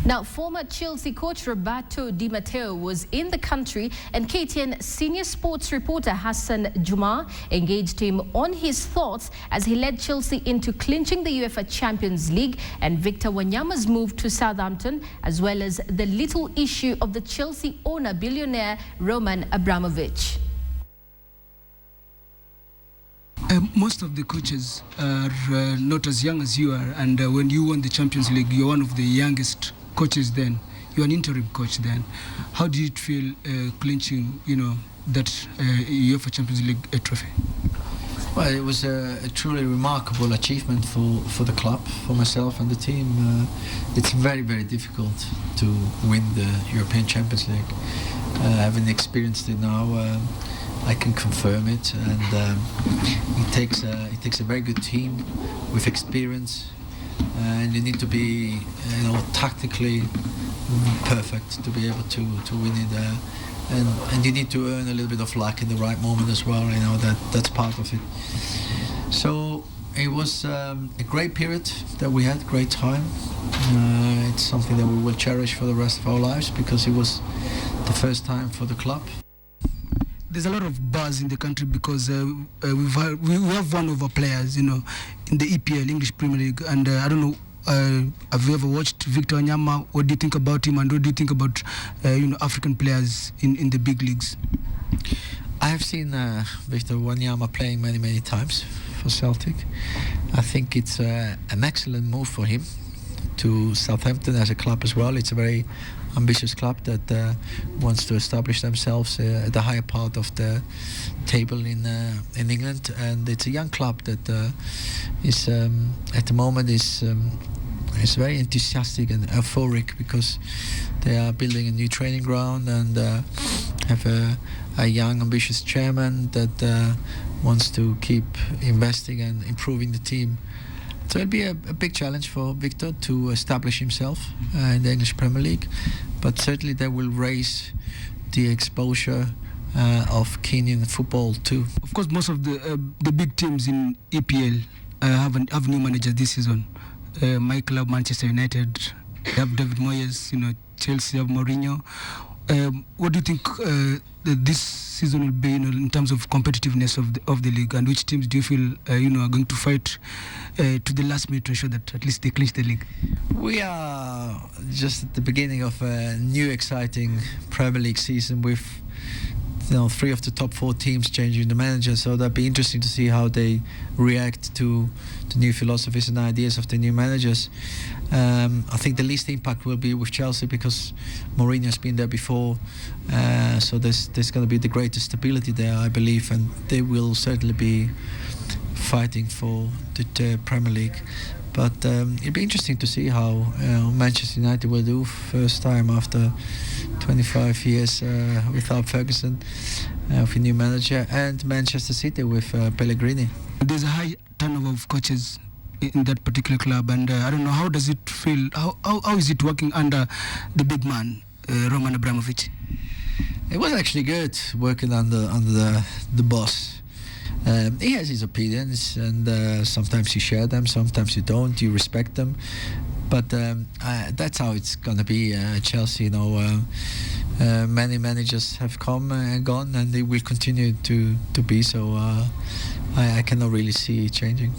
Now, former Chelsea coach Roberto Di Matteo was in the country, and KTN senior sports reporter Hassan Juma engaged him on his thoughts as he led Chelsea into clinching the UEFA Champions League and Victor Wanyama's move to Southampton, as well as the little issue of the Chelsea owner billionaire Roman Abramovich. Most of the coaches are not as young as you are, and when you won the Champions League, you're one of the youngest coaches then. You're an interim coach then. How did it feel clinching, that UEFA Champions League trophy? Well, it was a truly remarkable achievement for the club, for myself and the team. It's very, very difficult to win the European Champions League. Having experienced it now, I can confirm it, and it takes a very good team with experience, and you need to be tactically perfect to be able to win it, and you need to earn a little bit of luck in the right moment as well. That's part of it. So it was a great period that we had, great time. It's something that we will cherish for the rest of our lives because it was the first time for the club. There's a lot of buzz in the country because we have one of our players, in the EPL, English Premier League, and I don't know, have you ever watched Victor Wanyama? What do you think about him, and what do you think about African players in the big leagues? I have seen Victor Wanyama playing many times for Celtic. I think it's an excellent move for him to Southampton as a club as well. It's a very ambitious club that wants to establish themselves at the higher part of the table in England, and it's a young club that is at the moment is very enthusiastic and euphoric because they are building a new training ground and have a young ambitious chairman that wants to keep investing and improving the team. So it'll be a big challenge for Victor to establish himself in the English Premier League, but certainly they will raise the exposure of Kenyan football too. Of course, most of the big teams in EPL have new managers this season. My club, Manchester United, have David Moyes. Chelsea have Mourinho. What do you think this season will be, in terms of competitiveness of the league, and which teams do you feel are going to fight to the last minute to ensure that at least they clinch the league? We are just at the beginning of a new exciting Premier League season with 3 of the top 4 teams changing the manager, so that'd be interesting to see how they react to the new philosophies and ideas of the new managers. I think the least impact will be with Chelsea because Mourinho's been there before, so there's going to be the greatest stability there, I believe, and they will certainly be fighting for the Premier League. But it'll be interesting to see how Manchester United will do first time after 25 years without Ferguson, with a new manager, and Manchester City with Pellegrini. There's a high turnover of coaches in that particular club, and I don't know, how does it feel? How is it working under the big man, Roman Abramovich? It was actually good working under the boss. He has his opinions, and sometimes you share them, sometimes you don't. You respect them, but that's how it's gonna be. Chelsea, many managers have come and gone, and they will continue to be. So I cannot really see it changing.